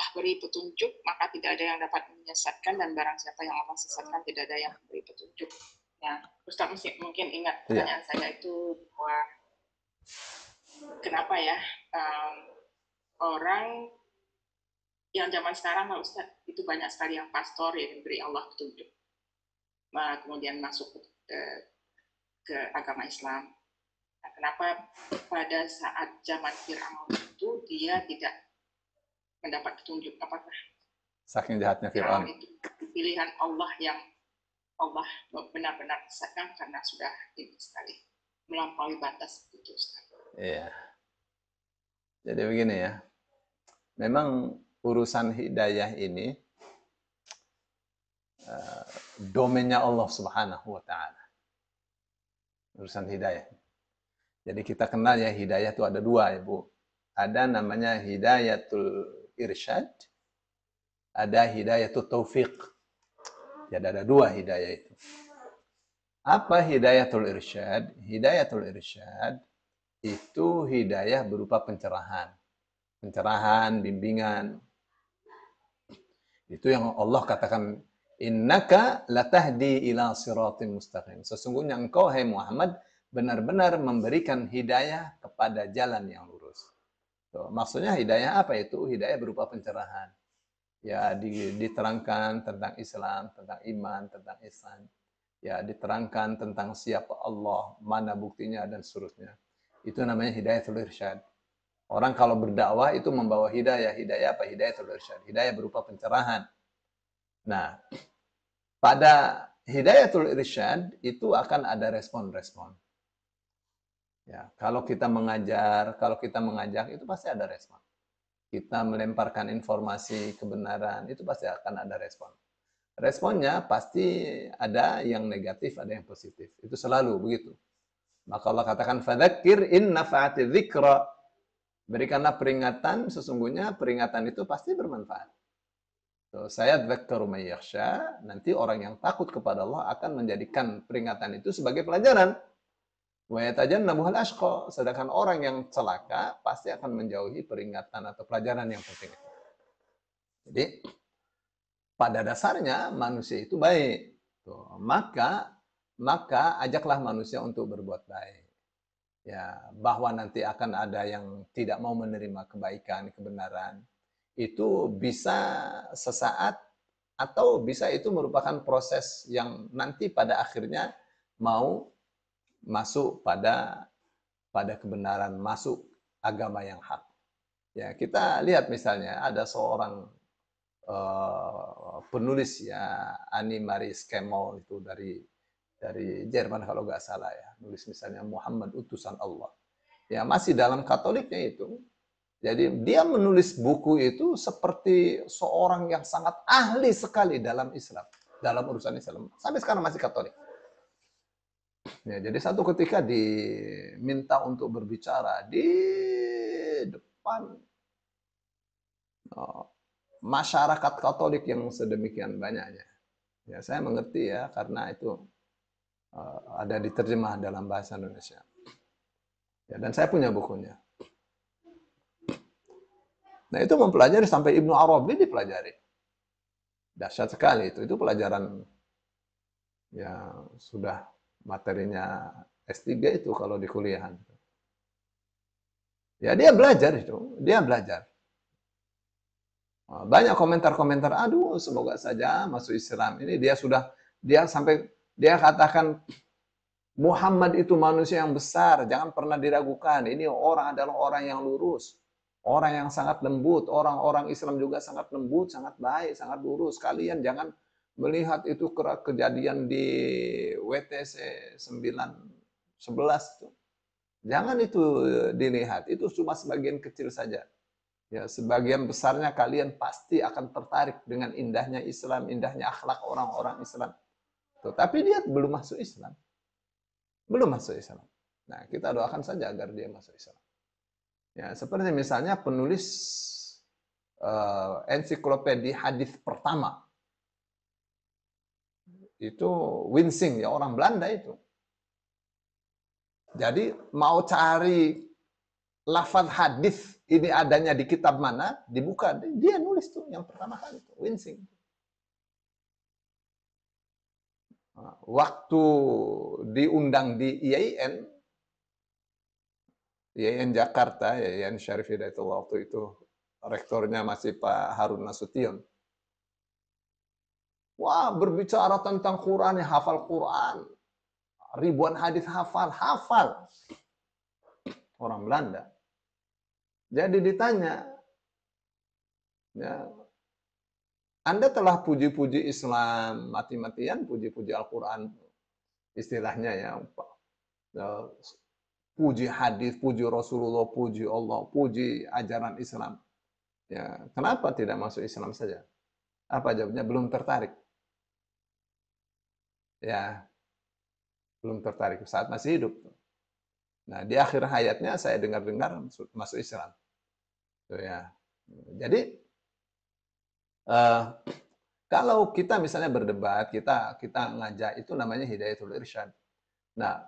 Allah beri petunjuk, maka tidak ada yang dapat menyesatkan, dan barang siapa yang Allah sesatkan, tidak ada yang memberi petunjuk. Ya, Ustaz mungkin ingat pertanyaan saya itu bahwa kenapa ya orang yang zaman sekarang, Pak Ustaz, itu banyak sekali yang pastor yang diberi Allah petunjuk, kemudian masuk ke agama Islam. Nah, kenapa pada saat zaman Fir'aun itu dia tidak mendapat petunjuk? Apakah saking jahatnya Fir'aun itu pilihan Allah yang Allah benar-benar sesatkan karena sudah ini sekali melampaui batas itu, Ustaz? Iya. Jadi begini ya, memang urusan hidayah ini domainnya Allah Subhanahu wa Ta'ala. Urusan hidayah. Jadi kita kenal ya, hidayah itu ada dua ya Bu. Ada namanya hidayatul irsyad, ada hidayatul taufiq. Jadi ada dua hidayah itu. Apa hidayatul irsyad? Hidayatul irsyad itu hidayah berupa pencerahan. Pencerahan, bimbingan. Itu yang Allah katakan, innaka latahdi ila siratim mustaqim. Sesungguhnya engkau, hai Muhammad, benar-benar memberikan hidayah kepada jalan yang lurus. Tuh, maksudnya hidayah apa itu? Hidayah berupa pencerahan. Ya, diterangkan tentang Islam, tentang iman, tentang ihsan. Ya, diterangkan tentang siapa Allah, mana buktinya, dan seterusnya. Itu namanya hidayatul irsyad. Orang kalau berdakwah itu membawa hidayah. Hidayah apa? Hidayatul irsyad. Hidayah berupa pencerahan. Nah, pada hidayatul irsyad itu akan ada respon-respon. Ya, kalau kita mengajar, kalau kita mengajak, itu pasti ada respon. Kita melemparkan informasi kebenaran, itu pasti akan ada respon. Responnya pasti ada yang negatif, ada yang positif. Itu selalu begitu. Maka Allah katakan, fadzakir in nafa'ati dzikra. Berikanlah peringatan, sesungguhnya peringatan itu pasti bermanfaat. Saya dzakkaru may yakhsha, nanti orang yang takut kepada Allah akan menjadikan peringatan itu sebagai pelajaran. Wa yatajannabuhal ashqa, sedangkan orang yang celaka pasti akan menjauhi peringatan atau pelajaran yang penting. Jadi pada dasarnya manusia itu baik. Maka ajaklah manusia untuk berbuat baik. Ya, bahwa nanti akan ada yang tidak mau menerima kebaikan, kebenaran. Itu bisa sesaat atau bisa itu merupakan proses yang nanti pada akhirnya mau masuk pada kebenaran, masuk agama yang hak. Ya, kita lihat misalnya ada seorang penulis ya, Annie Marie Skemol itu dari Jerman kalau nggak salah ya, nulis misalnya Muhammad utusan Allah. Ya, masih dalam Katoliknya itu. Jadi dia menulis buku itu seperti seorang yang sangat ahli sekali dalam Islam, dalam urusan Islam. Sampai sekarang masih Katolik. Ya, jadi satu ketika diminta untuk berbicara di depan masyarakat Katolik yang sedemikian banyaknya. Ya, saya mengerti ya, karena itu ada diterjemah dalam bahasa Indonesia. Ya, dan saya punya bukunya. Nah, itu mempelajari sampai Ibnu Arabi dipelajari. Dahsyat sekali itu pelajaran ya sudah materinya S3 itu kalau di kuliahan. Ya, dia belajar itu, dia belajar. Banyak komentar-komentar, aduh semoga saja masuk Islam. Ini dia sampai dia katakan Muhammad itu manusia yang besar, jangan pernah diragukan. Ini orang adalah orang yang lurus, orang yang sangat lembut. Orang-orang Islam juga sangat lembut, sangat baik, sangat lurus. Kalian jangan melihat itu kejadian di WTC 9/11 itu. Jangan itu dilihat, itu cuma sebagian kecil saja. Ya, sebagian besarnya kalian pasti akan tertarik dengan indahnya Islam, indahnya akhlak orang-orang Islam. Tapi dia belum masuk Islam. Belum masuk Islam. Nah, kita doakan saja agar dia masuk Islam. Ya, seperti misalnya penulis ensiklopedia hadis pertama. Itu Winsing, ya orang Belanda itu. Jadi mau cari lafaz hadis ini adanya di kitab mana, dibuka, dia nulis tuh yang pertama kali tuh, Winsing. Waktu diundang di IAIN Jakarta, IAIN Syarif Hidayatullah, waktu itu rektornya masih Pak Harun Nasution. Wah, berbicara tentang Quran, ya hafal Quran. Ribuan hadis hafal. Orang Belanda. Jadi ditanya, ya, Anda telah puji-puji Islam, mati-matian puji-puji Al-Quran, istilahnya ya, puji hadis, puji Rasulullah, puji Allah, puji ajaran Islam. Ya, kenapa tidak masuk Islam saja? Apa jawabnya? Belum tertarik. Ya, belum tertarik saat masih hidup. Nah, di akhir hayatnya saya dengar-dengar masuk Islam. Tuh ya. Jadi kalau kita misalnya berdebat, kita ngajak, itu namanya hidayatul irsyad. Nah,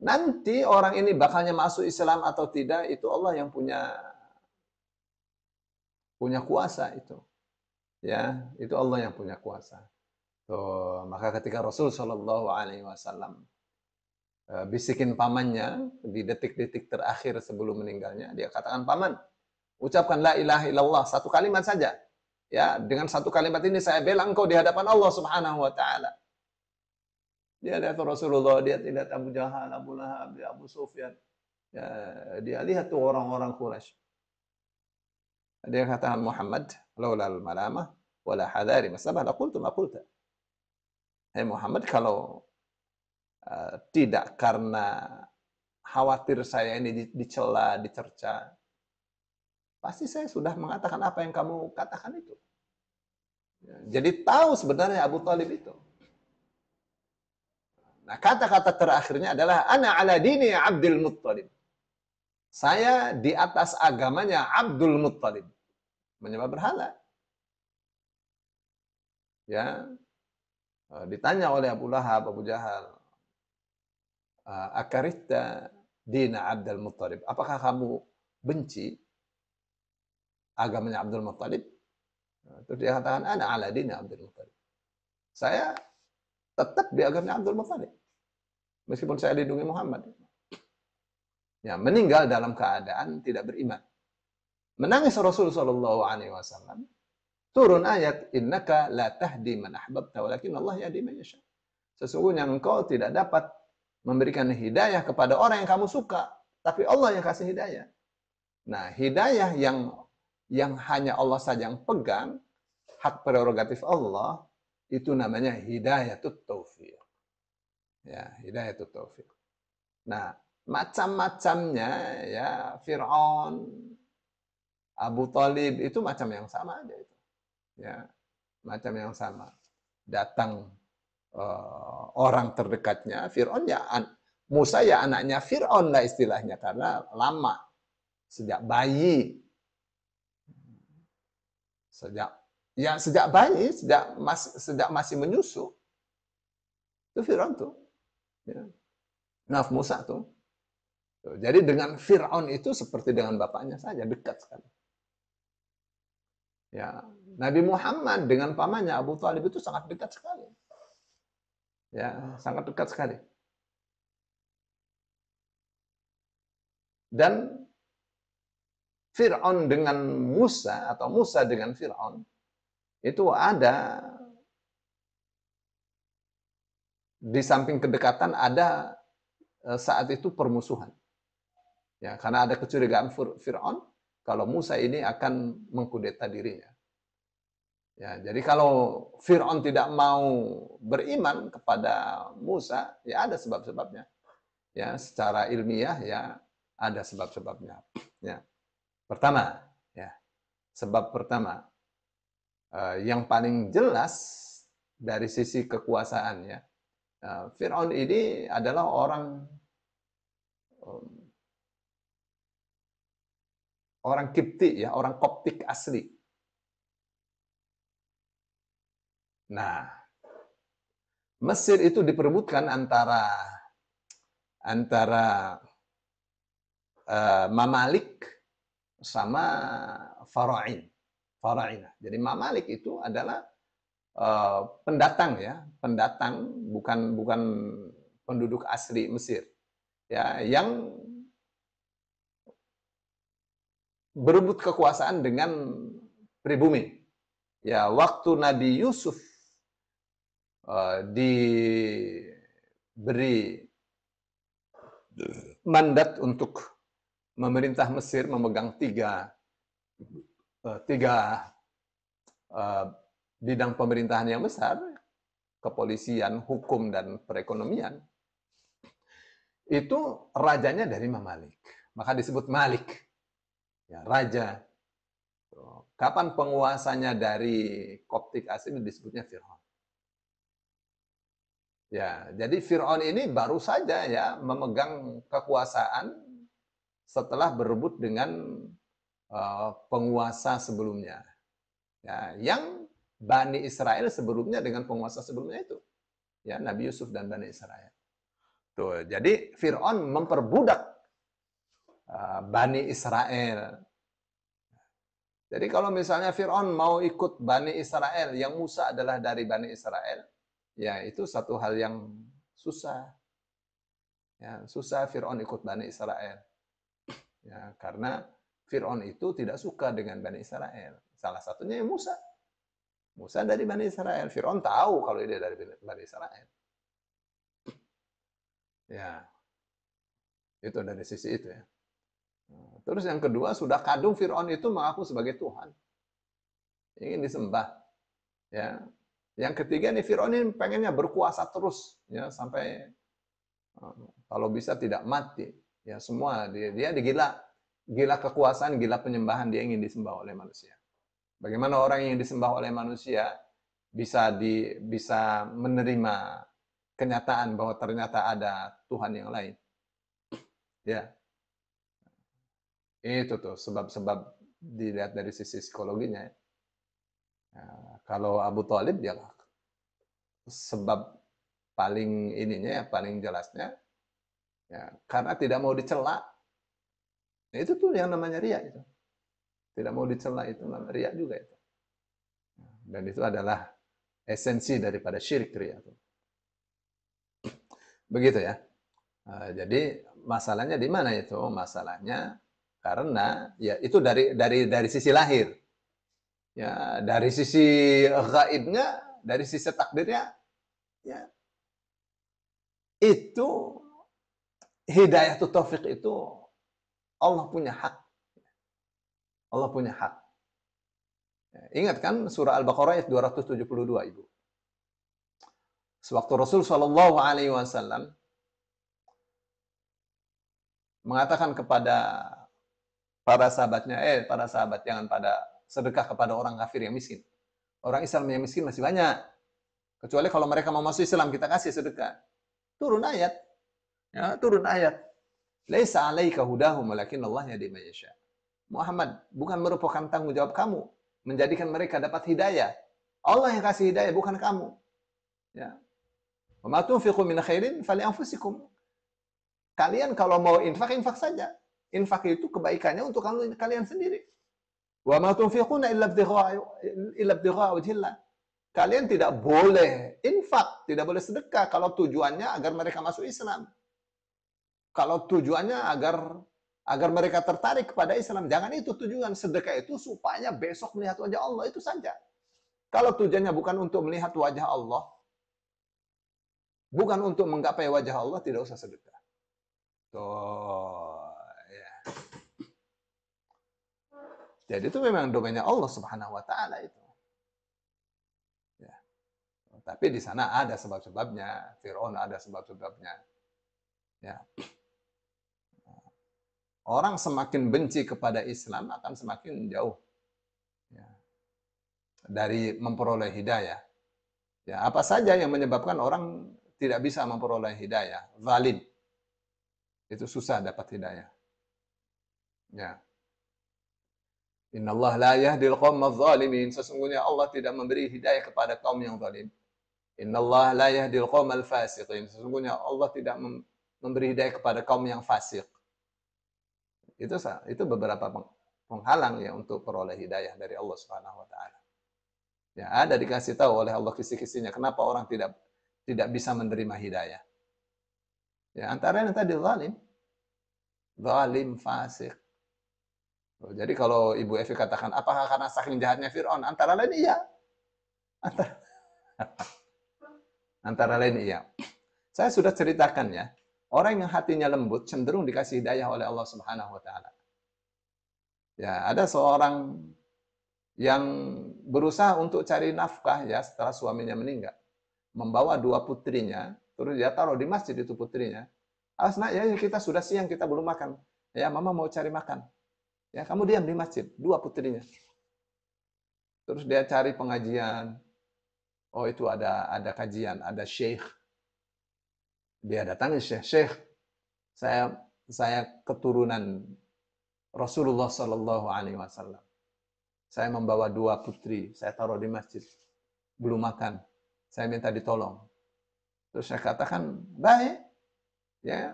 nanti orang ini bakalnya masuk Islam atau tidak, itu Allah yang punya kuasa itu. Ya, itu Allah yang punya kuasa. Tuh, maka ketika Rasul Shallallahu Alaihi Wasallam bisikin pamannya di detik-detik terakhir sebelum meninggalnya, dia katakan, paman, ucapkan la ilaha illallah, satu kalimat saja. Ya, dengan satu kalimat ini saya bela engkau di hadapan Allah Subhanahu wa taala. Dia lihat Rasulullah, dia lihat Abu Jahal, Abu Lahab, Abu Sufyan. Ya, dia lihat tuh orang-orang Quraisy. Dia katakan, Muhammad, laulal malamah wala hadari masabah laqultu ma qulta. Hai Muhammad, kalau tidak karena khawatir saya ini dicela, dicerca, pasti saya sudah mengatakan apa yang kamu katakan itu. Jadi tahu sebenarnya Abu Thalib itu. Nah, kata-kata terakhirnya adalah ana ala dini Abdul Muttalib. Saya di atas agamanya Abdul Muttalib, menyembah berhala. Ya, ditanya oleh Abu Lahab, Abu Jahal, akarita dina Abdul Muttalib, apakah kamu benci agamanya Abdul Muttalib? Terus dia katakan, ana ala dina Abdul Muttalib. Saya tetap di agamanya Abdul Muttalib, meskipun saya lindungi Muhammad. Ya, meninggal dalam keadaan tidak beriman. Menangis Rasul Shallallahu Alaihi Wasallam. Turun ayat, innaka la tahdi man ahbabta, walakin Allah yahdi man yasha. Sesungguhnya engkau tidak dapat memberikan hidayah kepada orang yang kamu suka, tapi Allah yang kasih hidayah. Nah, hidayah yang hanya Allah saja yang pegang, hak prerogatif Allah, itu namanya hidayatut taufiq. Ya, hidayatut taufiq. Nah, macam-macamnya ya, Fir'aun, Abu Thalib, itu macam yang sama aja itu. Ya, macam yang sama. Datang orang terdekatnya, Fir'aun ya, Musa ya anaknya Fir'aun lah istilahnya, karena lama, sejak bayi, sejak bayi, sejak masih menyusu, itu Fir'aun tuh. Ya. Nah, Musa tuh. Jadi dengan Fir'aun itu seperti dengan bapaknya saja, dekat sekali. Ya, Nabi Muhammad dengan pamannya Abu Thalib itu sangat dekat sekali. Ya, sangat dekat sekali. Dan Fir'aun dengan Musa atau Musa dengan Fir'aun itu ada di samping kedekatan, ada saat itu permusuhan. Ya, karena ada kecurigaan Fir'aun kalau Musa ini akan mengkudeta dirinya. Ya, jadi kalau Fir'aun tidak mau beriman kepada Musa, ya ada sebab-sebabnya. Ya, secara ilmiah ya ada sebab-sebabnya. Ya. Pertama, ya, sebab pertama yang paling jelas dari sisi kekuasaan, ya, Fir'aun ini adalah orang Kipti, ya, orang Koptik asli. Nah, Mesir itu diperebutkan antara Mamalik sama Fara'inah. Jadi Mamalik itu adalah pendatang ya, pendatang, bukan penduduk asli Mesir. Ya, yang berebut kekuasaan dengan pribumi. Ya, waktu Nabi Yusuf diberi mandat untuk memerintah Mesir, memegang tiga bidang pemerintahan yang besar, kepolisian, hukum, dan perekonomian, itu rajanya dari Mamalik. Maka disebut Malik, ya, raja. Kapan penguasanya dari Koptik asli disebutnya Fir'aun. Ya, jadi Fir'aun ini baru saja ya memegang kekuasaan setelah berebut dengan penguasa sebelumnya. Ya, yang Bani Israel sebelumnya dengan penguasa sebelumnya itu, ya, Nabi Yusuf dan Bani Israel. Tuh, jadi Fir'aun memperbudak Bani Israel. Jadi kalau misalnya Fir'aun mau ikut Bani Israel, yang Musa adalah dari Bani Israel, ya itu satu hal yang susah. Ya, susah Fir'aun ikut Bani Israel. Ya, karena Fir'aun itu tidak suka dengan Bani Israel. Salah satunya Musa. Musa dari Bani Israel. Fir'aun tahu kalau dia dari Bani Israel. Ya, itu dari sisi itu ya. Terus yang kedua, sudah kadung Fir'aun itu mengaku sebagai Tuhan. Ingin disembah. Ya. Yang ketiga nih, Fir'aun ini pengennya berkuasa terus, ya, sampai kalau bisa tidak mati. Ya, semua dia gila kekuasaan, gila penyembahan, dia ingin disembah oleh manusia. Bagaimana orang yang disembah oleh manusia bisa menerima kenyataan bahwa ternyata ada Tuhan yang lain. Ya. Itu tuh sebab-sebab dilihat dari sisi psikologinya. Nah, kalau Abu Thalib ya sebab paling ininya ya, paling jelasnya ya, karena tidak mau dicela. Nah, itu tuh yang namanya riya itu. Tidak mau dicela itu namanya riya juga itu. Dan itu adalah esensi daripada syirik riya itu. Begitu ya. Jadi masalahnya di mana itu? Masalahnya karena ya itu dari sisi lahir. Ya, dari sisi gaibnya, dari sisi takdirnya, ya itu hidayah atau taufik itu Allah punya hak. Allah punya hak. Ya, ingat kan surah Al-Baqarah ayat 272, Ibu. Sewaktu Rasul Shallallahu Alaihi Wasallam mengatakan kepada para sahabatnya, para sahabat jangan pada sedekah kepada orang kafir yang miskin. Orang Islam yang miskin masih banyak. Kecuali kalau mereka mau masuk Islam, kita kasih sedekah. Turun ayat. Ya, turun ayat. Laisa 'alaika hudahum walakin Allah yahdi man yasha. Muhammad, bukan merupakan tanggung jawab kamu menjadikan mereka dapat hidayah. Allah yang kasih hidayah, bukan kamu. Ya. Wa ma tunfiqu min khairin fali anfusikum. Kalian kalau mau infak, infak saja. Infak itu kebaikannya untuk kalian sendiri. Wa ma tunfiquna illa ibtigha'a wajhillah. Kalian tidak boleh infak, tidak boleh sedekah kalau tujuannya agar mereka masuk Islam. Kalau tujuannya agar mereka tertarik kepada Islam, jangan itu tujuan. Sedekah itu supaya besok melihat wajah Allah, itu saja. Kalau tujuannya bukan untuk melihat wajah Allah, bukan untuk menggapai wajah Allah, tidak usah sedekah. Tuh, ya. Jadi itu memang domainnya Allah Subhanahu wa taala itu. Ya. Tapi di sana ada sebab-sebabnya, Firaun ada sebab-sebabnya. Ya. Orang semakin benci kepada Islam akan semakin jauh ya, dari memperoleh hidayah. Ya, apa saja yang menyebabkan orang tidak bisa memperoleh hidayah? Zalim. Itu susah dapat hidayah. Ya. Innallaha la yahdil qaumadz zalimin. Sesungguhnya Allah tidak memberi hidayah kepada kaum yang zalim. Innallaha la yahdil qaumal fasiqin. Sesungguhnya Allah tidak memberi hidayah kepada kaum yang fasik. Itu beberapa penghalang ya untuk peroleh hidayah dari Allah Subhanahu wa taala. Ya, ada dikasih tahu oleh Allah kisi-kisinya kenapa orang tidak bisa menerima hidayah. Ya, antara yang tadi zalim, fasik. Jadi kalau Ibu Evi katakan apakah karena saking jahatnya Firaun? Antara lain iya. Antara, antara lain iya. Saya sudah ceritakan ya, orang yang hatinya lembut cenderung dikasih hidayah oleh Allah Subhanahu wa taala. Ya, ada seorang yang berusaha untuk cari nafkah ya setelah suaminya meninggal. Membawa dua putrinya, terus dia taruh di masjid itu putrinya. Asna, ya kita sudah siang, kita belum makan. Ya, mama mau cari makan. Ya, kamu diam di masjid, dua putrinya. Terus dia cari pengajian. Oh, itu ada kajian, ada syekh. Dia datangi syekh. Saya keturunan Rasulullah Shallallahu Alaihi Wasallam. Saya membawa dua putri, saya taruh di masjid, belum makan. Saya minta ditolong. Terus saya katakan, baik, ya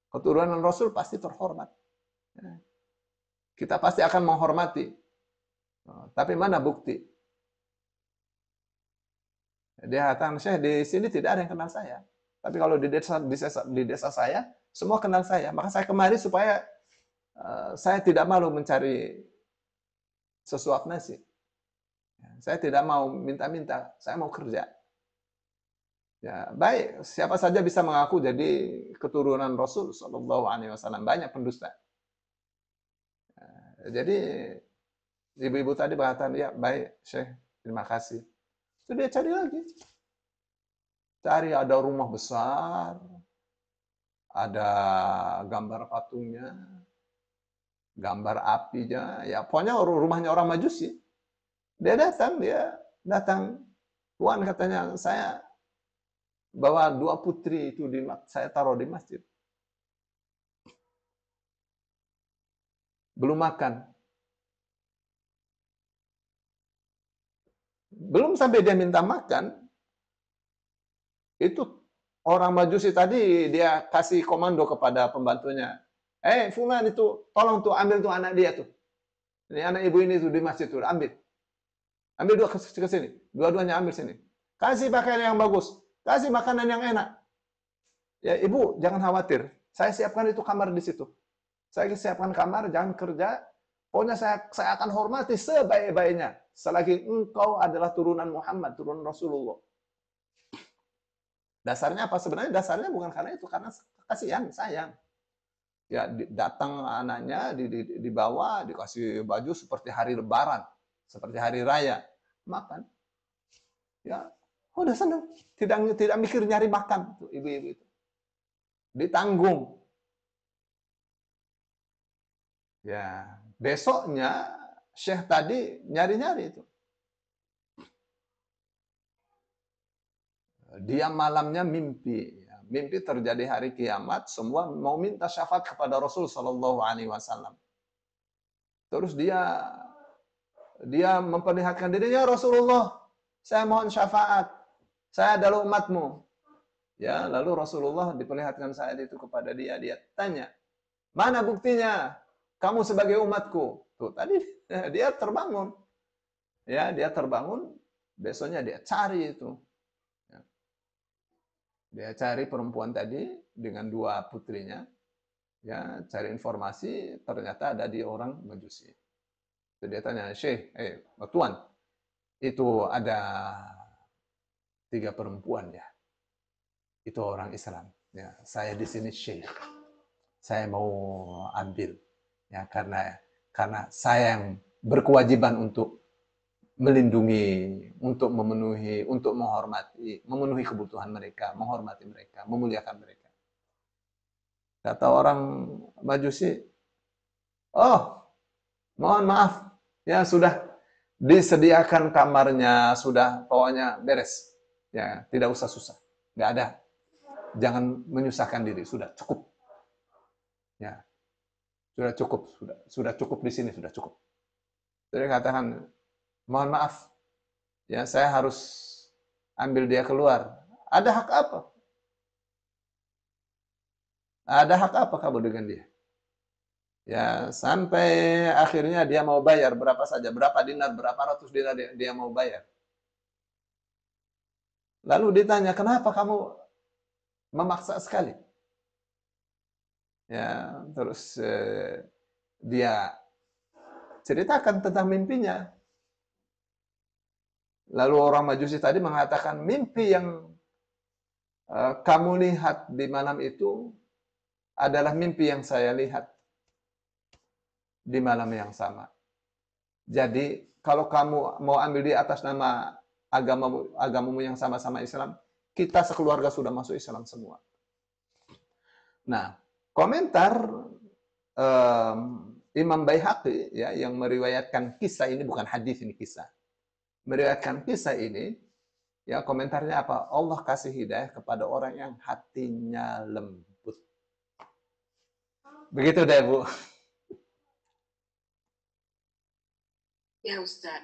keturunan Rasul pasti terhormat. Ya. Kita pasti akan menghormati. Tapi mana bukti? Dia katakan, Syekh, di sini tidak ada yang kenal saya. Tapi kalau di desa saya, semua kenal saya. Maka saya kemari supaya saya tidak malu mencari sesuap nasi. Saya tidak mau minta-minta, saya mau kerja. Ya, baik, siapa saja bisa mengaku jadi keturunan Rasul Shallallahu Alaihi Wasallam. Banyak pendusta. Jadi ibu-ibu tadi berkata, ya baik, Syekh, terima kasih. Terus dia cari lagi. Cari ada rumah besar, ada gambar patungnya, gambar apinya, ya pokoknya rumahnya orang Majusi. Dia datang. Tuhan katanya, saya bawa dua putri itu saya taruh di masjid. Belum makan. Belum sampai dia minta makan, itu orang Majusi tadi dia kasih komando kepada pembantunya. Fulan itu, tolong tuh ambil tuh anak dia tuh. Ini anak ibu ini tuh di masjid tuh, ambil. Ambil dua ke sini. Dua-duanya ambil sini. Kasih pakaian yang bagus. Kasih makanan yang enak. Ya, ibu jangan khawatir. Saya siapkan itu kamar di situ. Saya siapkan kamar, jangan kerja. Pokoknya saya akan hormati sebaik-baiknya. Selagi engkau adalah turunan Muhammad, turunan Rasulullah. Dasarnya apa? Sebenarnya dasarnya bukan karena itu. Karena kasihan, sayang. Ya, datang anaknya, dibawa, dikasih baju seperti hari lebaran. Seperti hari raya. Makan. Ya, udah senang. Tidak mikir nyari makan. Ibu-ibu itu. Ditanggung. Ya, besoknya Syekh tadi nyari-nyari itu. Dia malamnya mimpi. Mimpi terjadi hari kiamat, semua mau minta syafaat kepada Rasul Shallallahu Alaihi Wasallam. Terus dia memperlihatkan dirinya, Rasulullah, saya mohon syafaat. Saya adalah umatmu. Ya, lalu Rasulullah diperlihatkan saat itu kepada dia tanya, mana buktinya? Kamu sebagai umatku. Tuh, tadi dia terbangun. Ya, dia terbangun, besoknya dia cari itu. Ya. Dia cari perempuan tadi dengan dua putrinya. Ya, cari informasi, ternyata ada di orang Majusi. Jadi dia tanya, Syekh, Tuan, itu ada 3 perempuan ya. Itu orang Islam. Ya, saya di sini Syekh. Saya mau ambil. Ya, karena saya yang berkewajiban untuk melindungi, untuk memenuhi, untuk menghormati, memenuhi kebutuhan mereka, menghormati mereka, memuliakan mereka. Kata orang Majusi, oh, mohon maaf, ya sudah disediakan kamarnya, sudah pokoknya beres. Ya, tidak usah susah. Nggak ada. Jangan menyusahkan diri, sudah cukup. Ya. Sudah cukup di sini, sudah cukup. Jadi katakan, mohon maaf, ya saya harus ambil dia keluar. Ada hak apa? Ada hak apa kamu dengan dia? Ya, sampai akhirnya dia mau bayar berapa saja, berapa dinar, berapa ratus dinar dia mau bayar. Lalu ditanya, kenapa kamu memaksa sekali? Ya, terus dia ceritakan tentang mimpinya. Lalu orang Majusi tadi mengatakan, mimpi yang kamu lihat di malam itu adalah mimpi yang saya lihat di malam yang sama. Jadi kalau kamu mau ambil di atas nama agamamu yang sama-sama Islam, kita sekeluarga sudah masuk Islam semua. Nah, komentar um, Imam Baihaqi ya yang meriwayatkan kisah ini, bukan hadis ini, kisah. Meriwayatkan kisah ini, ya komentarnya apa? Allah kasih hidayah kepada orang yang hatinya lembut. Begitu deh, Bu. Ya Ustaz,